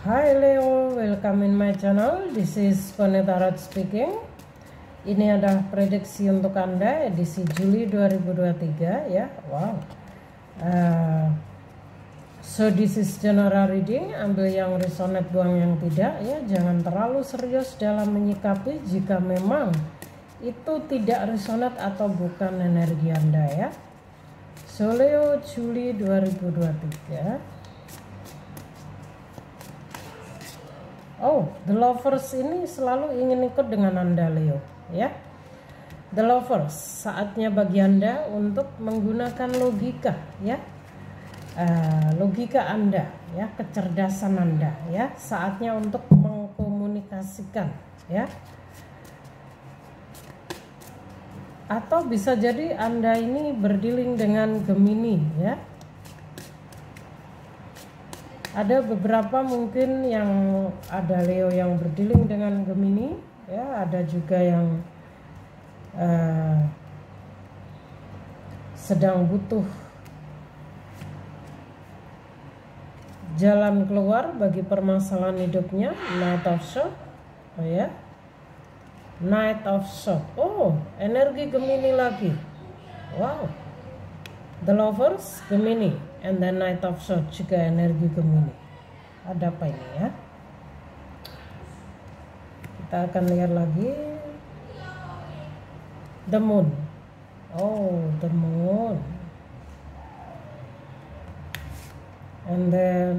Hi Leo, welcome in my channel. This is Vanessa Tarot speaking. Ini adalah prediksi untuk Anda edisi Juli 2023 ya. Wow. So this is general reading. Ambil yang resonate, buang yang tidak ya. Jangan terlalu serius dalam menyikapi jika memang itu tidak resonate atau bukan energi Anda ya. So Leo Juli 2023. Oh, The Lovers ini selalu ingin ikut dengan Anda Leo ya. The Lovers, saatnya bagi Anda untuk menggunakan logika ya. Logika Anda ya, kecerdasan Anda ya. Saatnya untuk mengkomunikasikan ya. Atau bisa jadi Anda ini berdealing dengan Gemini ya. Ada beberapa mungkin yang ada Leo yang berdealing dengan Gemini ya, ada juga yang sedang butuh jalan keluar bagi permasalahan hidupnya. Knight of Swords ya, Knight of Swords. Oh, energi Gemini lagi. Wow. The Lovers, Gemini, and the Knight of Swords juga energi Gemini. Ada apa ini ya? Kita akan lihat lagi. The Moon. Oh, the Moon. And then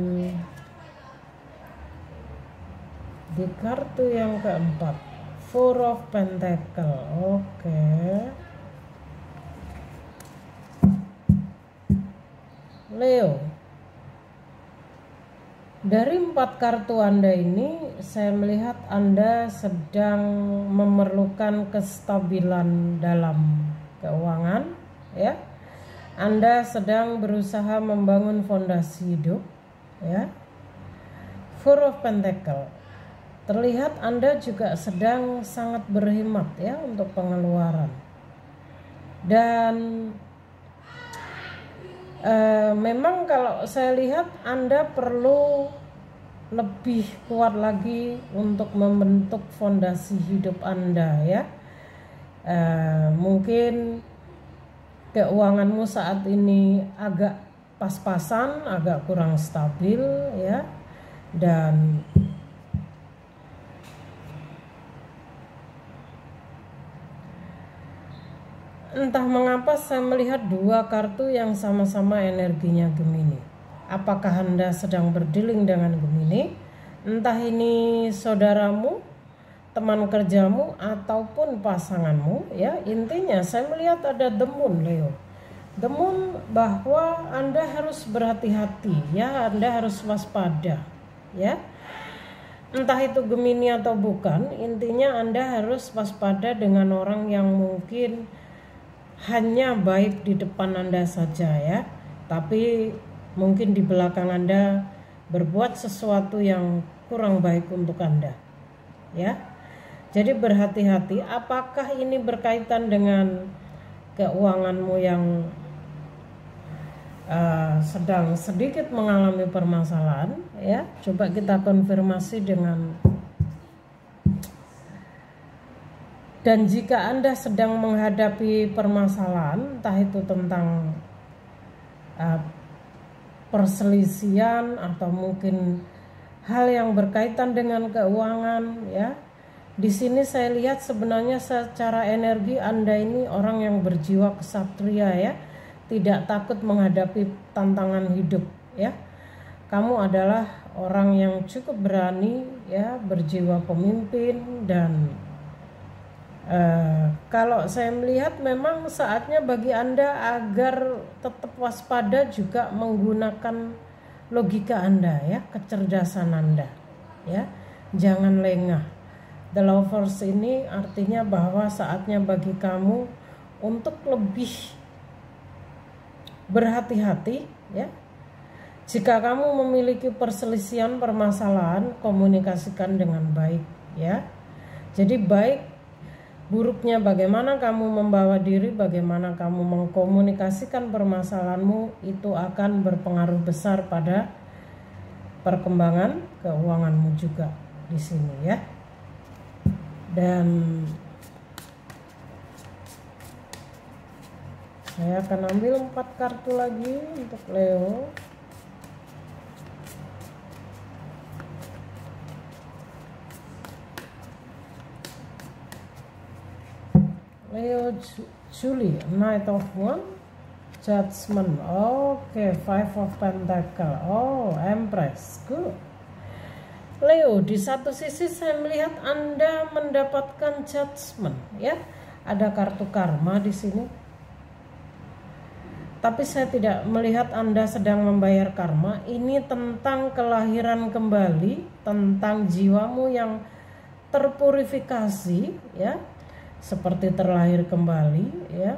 di kartu yang keempat, Four of Pentacles. Oke. Leo, dari 4 kartu Anda ini saya melihat Anda sedang memerlukan kestabilan dalam keuangan ya. Anda sedang berusaha membangun fondasi hidup ya. Four of Pentacles, terlihat Anda juga sedang sangat berhemat ya untuk pengeluaran. Dan memang kalau saya lihat Anda perlu lebih kuat lagi untuk membentuk fondasi hidup Anda ya. Mungkin keuanganmu saat ini agak pas-pasan, agak kurang stabil ya. Dan entah mengapa saya melihat 2 kartu yang sama-sama energinya Gemini. Apakah Anda sedang berdealing dengan Gemini? Entah ini saudaramu, teman kerjamu, ataupun pasanganmu ya. Intinya saya melihat ada The Moon Leo. The Moon bahwa Anda harus berhati-hati ya, Anda harus waspada ya. Entah itu Gemini atau bukan, intinya Anda harus waspada dengan orang yang mungkin hanya baik di depan Anda saja ya, tapi mungkin di belakang Anda berbuat sesuatu yang kurang baik untuk Anda ya. Jadi berhati-hati, apakah ini berkaitan dengan keuanganmu yang sedang sedikit mengalami permasalahan ya. Coba kita konfirmasi dengan. Dan jika Anda sedang menghadapi permasalahan, entah itu tentang perselisihan atau mungkin hal yang berkaitan dengan keuangan ya. Di sini saya lihat sebenarnya secara energi Anda ini orang yang berjiwa kesatria ya, tidak takut menghadapi tantangan hidup ya. Kamu adalah orang yang cukup berani ya, berjiwa pemimpin. Dan kalau saya melihat memang saatnya bagi Anda agar tetap waspada, juga menggunakan logika Anda ya, kecerdasan Anda ya. Jangan lengah. The Lovers ini artinya bahwa saatnya bagi kamu untuk lebih berhati-hati ya. Jika kamu memiliki perselisihan, permasalahan, komunikasikan dengan baik ya. Jadi baik buruknya bagaimana kamu membawa diri, bagaimana kamu mengkomunikasikan permasalahanmu, itu akan berpengaruh besar pada perkembangan keuanganmu juga di sini ya. Dan saya akan ambil 4 kartu lagi untuk Leo. Leo Juli, Knight of Wands, Judgment. Oke, Five of Pentacle. Oh, Empress. Good. Leo, di satu sisi saya melihat Anda mendapatkan judgment ya. Ada kartu karma di sini. Tapi saya tidak melihat Anda sedang membayar karma. Ini tentang kelahiran kembali, tentang jiwamu yang terpurifikasi ya. Seperti terlahir kembali ya.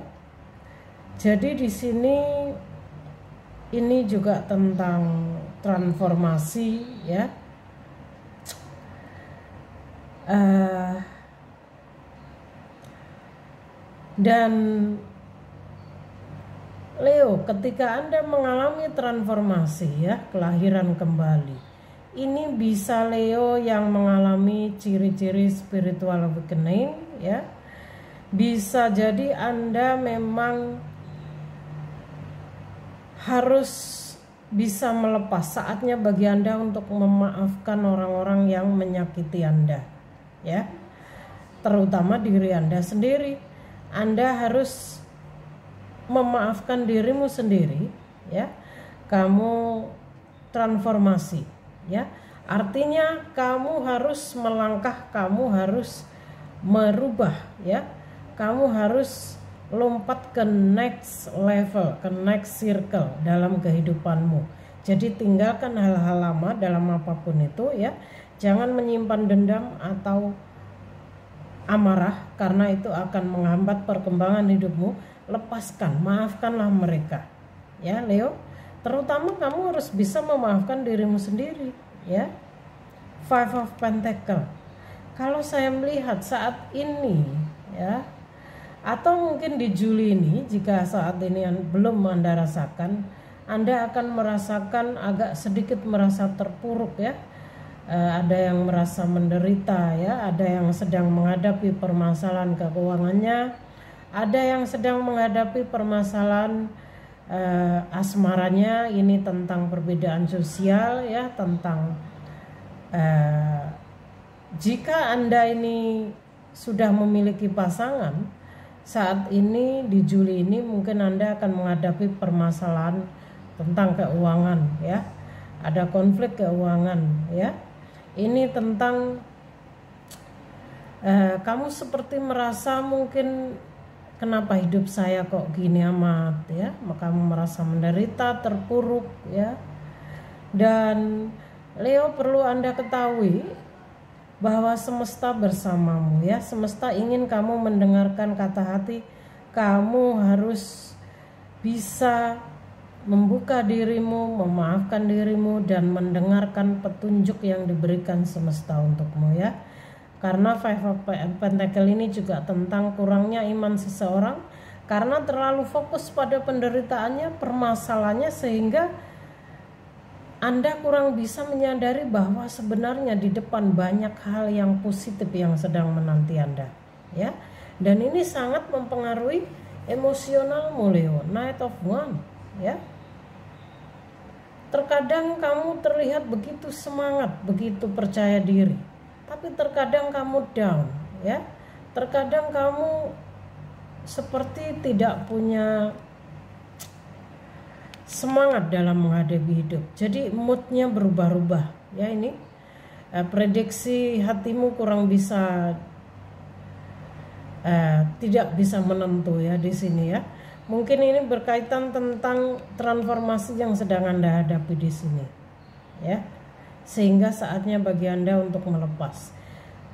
Jadi di sini ini juga tentang transformasi ya. Dan Leo, ketika Anda mengalami transformasi ya, kelahiran kembali, ini bisa Leo yang mengalami ciri-ciri spiritual awakening ya. Bisa jadi Anda memang harus bisa melepas. Saatnya bagi Anda untuk memaafkan orang-orang yang menyakiti Anda ya, terutama diri Anda sendiri. Anda harus memaafkan dirimu sendiri ya. Kamu transformasi ya, artinya kamu harus melangkah, kamu harus merubah ya, kamu harus lompat ke next level, ke next circle dalam kehidupanmu. Jadi tinggalkan hal-hal lama dalam apapun itu ya. Jangan menyimpan dendam atau amarah, karena itu akan menghambat perkembangan hidupmu. Lepaskan, maafkanlah mereka ya Leo. Terutama kamu harus bisa memaafkan dirimu sendiri ya. Five of Pentacle. Kalau saya melihat saat ini ya, atau mungkin di Juli ini, jika saat ini belum Anda rasakan, Anda akan merasakan agak sedikit merasa terpuruk ya. Ada yang merasa menderita ya, ada yang sedang menghadapi permasalahan keuangannya, ada yang sedang menghadapi permasalahan asmaranya. Ini tentang perbedaan sosial ya, tentang jika Anda ini sudah memiliki pasangan, saat ini di Juli ini mungkin Anda akan menghadapi permasalahan tentang keuangan ya. Ada konflik keuangan ya. Ini tentang kamu seperti merasa mungkin kenapa hidup saya kok gini amat ya. Kamu merasa menderita, terpuruk ya. Dan Leo, perlu Anda ketahui bahwa semesta bersamamu ya. Semesta ingin kamu mendengarkan kata hati. Kamu harus bisa membuka dirimu, memaafkan dirimu, dan mendengarkan petunjuk yang diberikan semesta untukmu ya. Karena Five of Pentacle ini juga tentang kurangnya iman seseorang, karena terlalu fokus pada penderitaannya, permasalahannya, sehingga Anda kurang bisa menyadari bahwa sebenarnya di depan banyak hal yang positif yang sedang menanti Anda ya. Dan ini sangat mempengaruhi emosionalmu Leo. Knight of Wands ya. Terkadang kamu terlihat begitu semangat, begitu percaya diri, tapi terkadang kamu down ya. Terkadang kamu seperti tidak punya semangat dalam menghadapi hidup. Jadi moodnya berubah-ubah ya. Ini prediksi hatimu kurang bisa, tidak bisa menentu ya di sini ya. Mungkin ini berkaitan tentang transformasi yang sedang Anda hadapi di sini ya. Sehingga saatnya bagi Anda untuk melepas.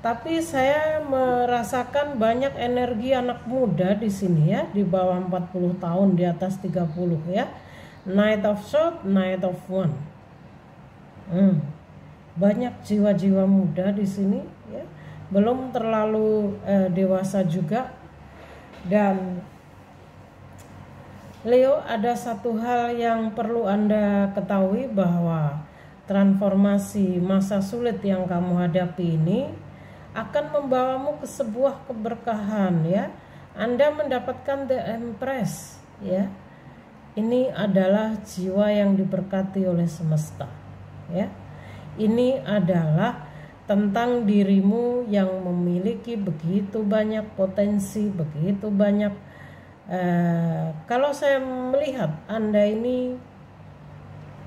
Tapi saya merasakan banyak energi anak muda di sini ya, di bawah 40 tahun, di atas 30 ya. Knight of Swords, Knight of Wands. Banyak jiwa-jiwa muda di sini ya. Belum terlalu dewasa juga. Dan Leo, ada satu hal yang perlu Anda ketahui, bahwa transformasi masa sulit yang kamu hadapi ini akan membawamu ke sebuah keberkahan ya. Anda mendapatkan The Empress ya. Ini adalah jiwa yang diberkati oleh semesta ya. Ini adalah tentang dirimu yang memiliki begitu banyak potensi, begitu banyak. Kalau saya melihat Anda ini,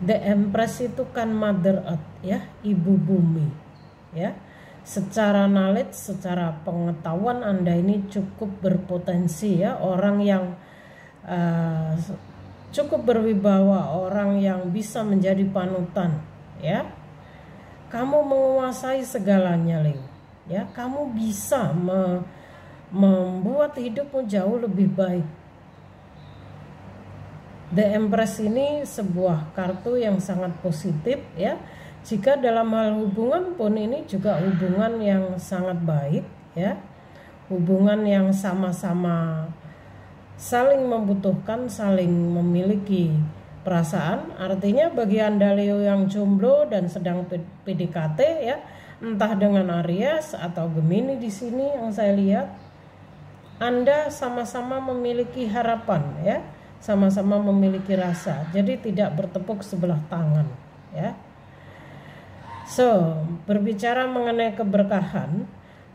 The Empress itu kan Mother Earth ya, ibu bumi ya. Secara knowledge, secara pengetahuan Anda ini cukup berpotensi ya, orang yang cukup berwibawa, orang yang bisa menjadi panutan ya. Kamu menguasai segalanya, Leo ya. Kamu bisa membuat hidupmu jauh lebih baik. The Empress ini sebuah kartu yang sangat positif ya. Jika dalam hal hubungan pun ini juga hubungan yang sangat baik ya. Hubungan yang sama-sama saling membutuhkan, saling memiliki perasaan. Artinya bagi Anda Leo yang jomblo dan sedang PDKT ya, entah dengan Aries atau Gemini di sini yang saya lihat, Anda sama-sama memiliki harapan ya, sama-sama memiliki rasa. Jadi tidak bertepuk sebelah tangan ya. So, berbicara mengenai keberkahan,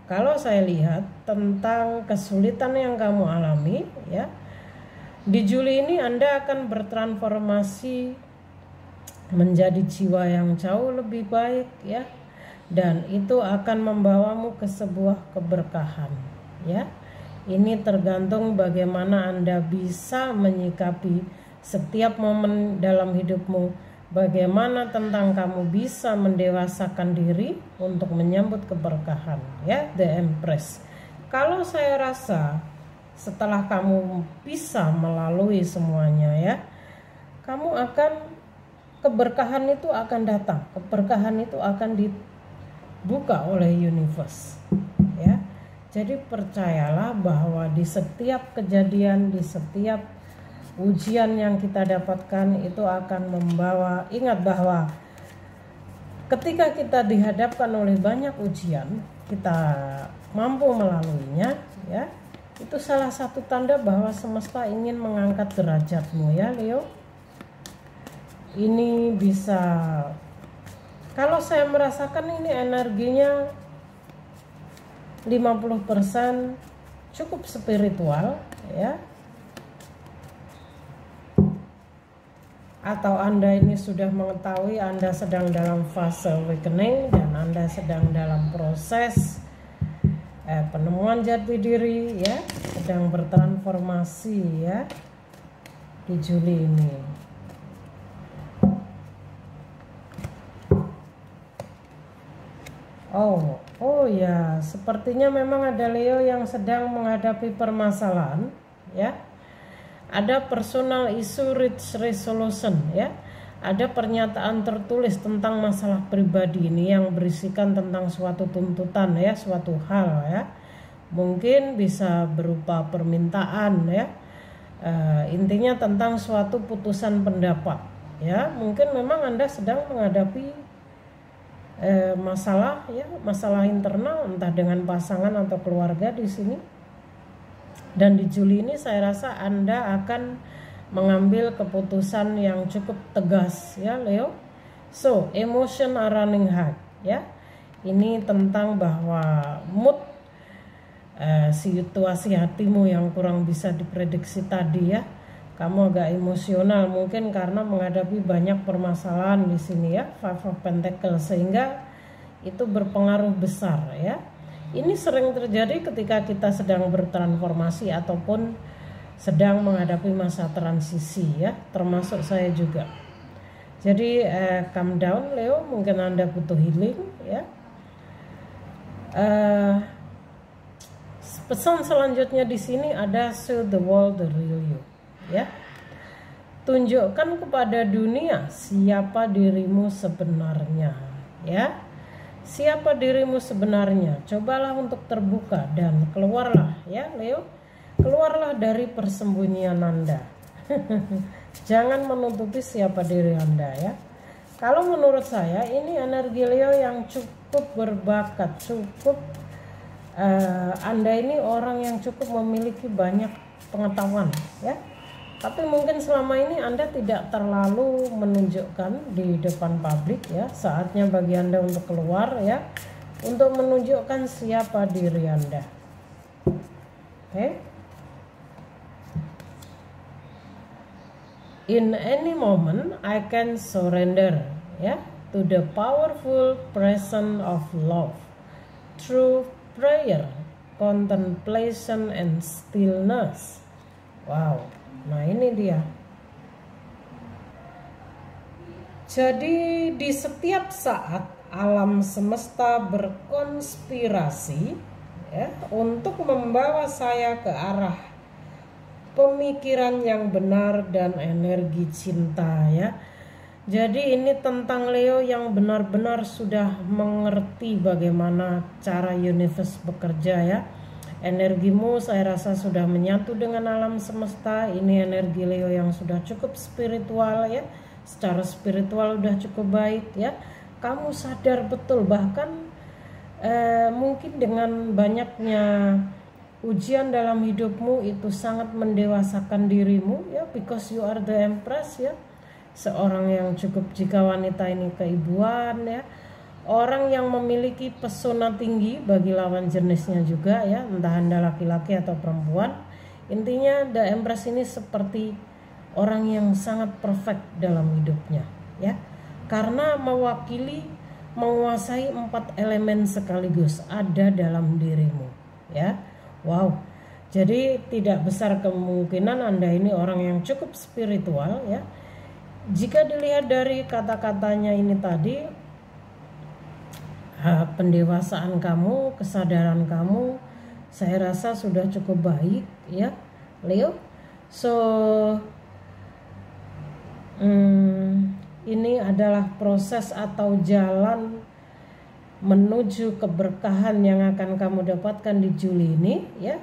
kalau saya lihat tentang kesulitan yang kamu alami ya, di Juli ini Anda akan bertransformasi menjadi jiwa yang jauh lebih baik ya, dan itu akan membawamu ke sebuah keberkahan ya. Ini tergantung bagaimana Anda bisa menyikapi setiap momen dalam hidupmu, bagaimana tentang kamu bisa mendewasakan diri untuk menyambut keberkahan ya, The Empress. Kalau saya rasa setelah kamu bisa melalui semuanya ya, kamu akan, keberkahan itu akan datang, keberkahan itu akan dibuka oleh universe ya. Jadi percayalah bahwa di setiap kejadian, di setiap ujian yang kita dapatkan itu akan membawa, ingat bahwa ketika kita dihadapkan oleh banyak ujian, kita mampu melaluinya ya. Itu salah satu tanda bahwa semesta ingin mengangkat derajatmu ya, Leo. Ini bisa, kalau saya merasakan ini energinya 50% cukup spiritual ya. Atau Anda ini sudah mengetahui Anda sedang dalam fase awakening dan Anda sedang dalam proses penemuan jati diri ya, sedang bertransformasi ya di Juli ini. Oh ya, sepertinya memang ada Leo yang sedang menghadapi permasalahan ya. Ada personal issue resolution ya. Ada pernyataan tertulis tentang masalah pribadi ini yang berisikan tentang suatu tuntutan ya, suatu hal ya. Mungkin bisa berupa permintaan ya. Intinya tentang suatu putusan pendapat ya. Mungkin memang Anda sedang menghadapi masalah ya, masalah internal entah dengan pasangan atau keluarga di sini. Dan di Juli ini saya rasa Anda akan mengambil keputusan yang cukup tegas ya, Leo. So, emotion are running high ya. Ini tentang bahwa mood, situasi hatimu yang kurang bisa diprediksi tadi ya. Kamu agak emosional mungkin karena menghadapi banyak permasalahan di sini ya, Five of Pentacles, sehingga itu berpengaruh besar ya. Ini sering terjadi ketika kita sedang bertransformasi ataupun sedang menghadapi masa transisi ya, termasuk saya juga. Jadi calm down Leo, mungkin Anda butuh healing ya. Pesan selanjutnya di sini ada show the world the real you ya. Tunjukkan kepada dunia siapa dirimu sebenarnya ya. Siapa dirimu sebenarnya? Cobalah untuk terbuka dan keluarlah ya, Leo. Keluarlah dari persembunyian Anda. Jangan menutupi siapa diri Anda ya. Kalau menurut saya ini energi Leo yang cukup berbakat, Anda ini orang yang cukup memiliki banyak pengetahuan ya. Tapi mungkin selama ini Anda tidak terlalu menunjukkan di depan publik ya. Saatnya bagi Anda untuk keluar ya, untuk menunjukkan siapa diri Anda. Oke. In any moment I can surrender ya to the powerful presence of love through prayer, contemplation and stillness. Wow. Nah, ini dia. Jadi di setiap saat alam semesta berkonspirasi ya untuk membawa saya ke arah pemikiran yang benar dan energi cinta ya. Jadi ini tentang Leo yang benar-benar sudah mengerti bagaimana cara universe bekerja ya. Energimu saya rasa sudah menyatu dengan alam semesta. Ini energi Leo yang sudah cukup spiritual ya. Secara spiritual udah cukup baik ya. Kamu sadar betul, bahkan mungkin dengan banyaknya ujian dalam hidupmu itu sangat mendewasakan dirimu ya, because you are the empress ya. Seorang yang cukup, jika wanita ini keibuan ya, orang yang memiliki pesona tinggi bagi lawan jenisnya juga ya, entah Anda laki-laki atau perempuan. Intinya The Empress ini seperti orang yang sangat perfect dalam hidupnya ya, karena menguasai 4 elemen sekaligus ada dalam dirimu ya. Wow, jadi tidak besar kemungkinan Anda ini orang yang cukup spiritual ya. Jika dilihat dari kata-katanya ini tadi, pendewasaan kamu, kesadaran kamu, saya rasa sudah cukup baik ya Leo. So ini adalah proses atau jalan menuju keberkahan yang akan kamu dapatkan di Juli ini ya,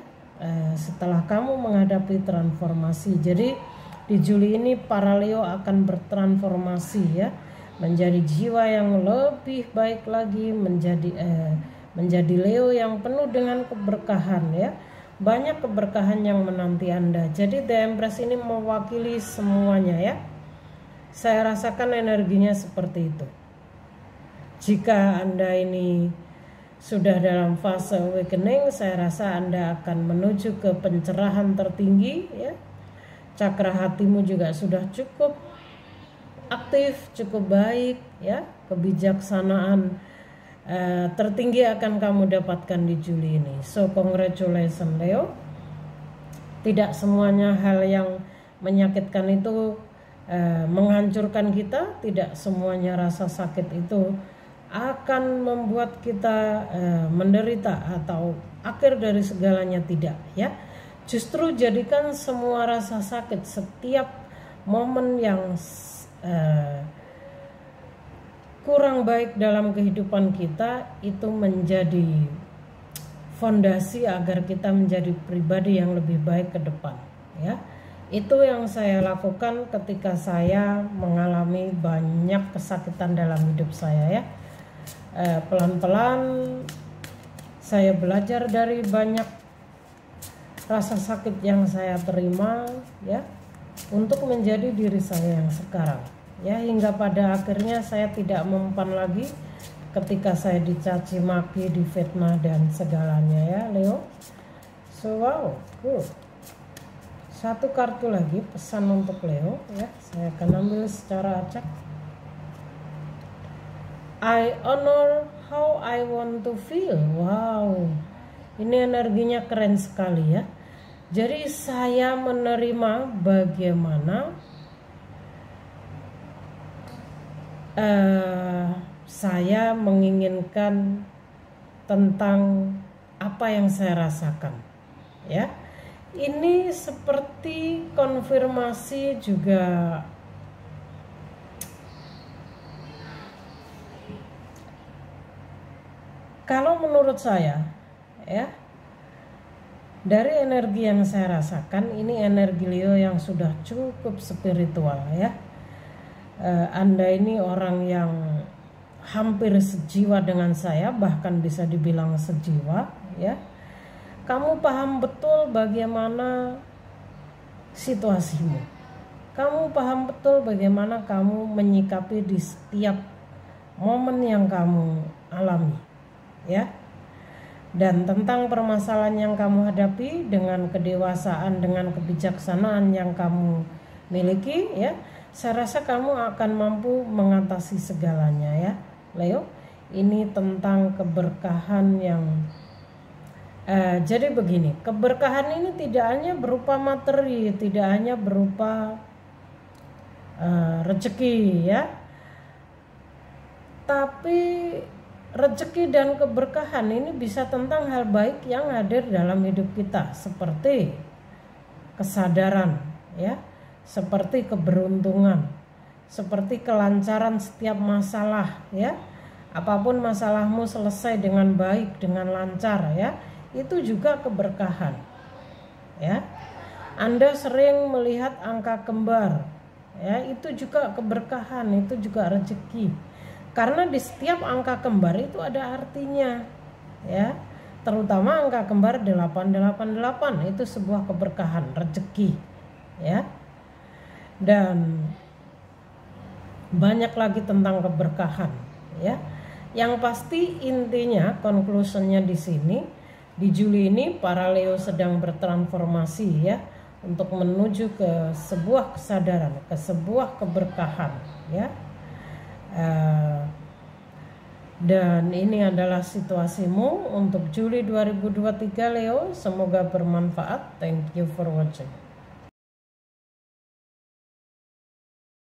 setelah kamu menghadapi transformasi. Jadi di Juli ini para Leo akan bertransformasi ya, menjadi jiwa yang lebih baik lagi, menjadi Leo yang penuh dengan keberkahan ya. Banyak keberkahan yang menanti Anda. Jadi The Empress ini mewakili semuanya ya. Saya rasakan energinya seperti itu. Jika Anda ini sudah dalam fase awakening, saya rasa Anda akan menuju ke pencerahan tertinggi ya. Cakra hatimu juga sudah cukup aktif, cukup baik ya. Kebijaksanaan tertinggi akan kamu dapatkan di Juli ini. So congratulations Leo. Tidak semuanya hal yang menyakitkan itu menghancurkan kita. Tidak semuanya rasa sakit itu akan membuat kita menderita atau akhir dari segalanya, tidak ya. Justru jadikan semua rasa sakit, setiap momen yang kurang baik dalam kehidupan kita itu menjadi fondasi agar kita menjadi pribadi yang lebih baik ke depan ya. Itu yang saya lakukan ketika saya mengalami banyak kesakitan dalam hidup saya ya. Pelan-pelan saya belajar dari banyak rasa sakit yang saya terima ya, untuk menjadi diri saya yang sekarang ya, hingga pada akhirnya saya tidak mempan lagi ketika saya dicaci maki, difitnah dan segalanya ya Leo. So wow, good. Satu kartu lagi pesan untuk Leo ya, saya akan ambil secara acak. I honor how I want to feel. Wow, ini energinya keren sekali ya. Jadi saya menerima bagaimana saya menginginkan tentang apa yang saya rasakan ya. Ini seperti konfirmasi juga kalau menurut saya ya, dari energi yang saya rasakan ini energi Leo yang sudah cukup spiritual ya. Anda ini orang yang hampir sejiwa dengan saya, bahkan bisa dibilang sejiwa, ya. Kamu paham betul bagaimana situasimu. Kamu paham betul bagaimana kamu menyikapi di setiap momen yang kamu alami, ya. Dan tentang permasalahan yang kamu hadapi dengan kedewasaan, dengan kebijaksanaan yang kamu miliki, ya, saya rasa kamu akan mampu mengatasi segalanya, ya, Leo. Ini tentang keberkahan yang jadi begini, keberkahan ini tidak hanya berupa materi, tidak hanya berupa rezeki, ya, tapi rezeki dan keberkahan ini bisa tentang hal baik yang hadir dalam hidup kita, seperti kesadaran, ya, seperti keberuntungan, seperti kelancaran setiap masalah, ya. Apapun masalahmu selesai dengan baik, dengan lancar, ya. Itu juga keberkahan, ya. Anda sering melihat angka kembar, ya, itu juga keberkahan, itu juga rezeki. Karena di setiap angka kembar itu ada artinya, ya. Terutama angka kembar 888 itu sebuah keberkahan, rezeki, ya. Dan banyak lagi tentang keberkahan, ya. Yang pasti intinya, conclusionnya di sini, di Juli ini para Leo sedang bertransformasi, ya, untuk menuju ke sebuah kesadaran, ke sebuah keberkahan, ya. Dan ini adalah situasimu untuk Juli 2023 Leo. Semoga bermanfaat. Thank you for watching.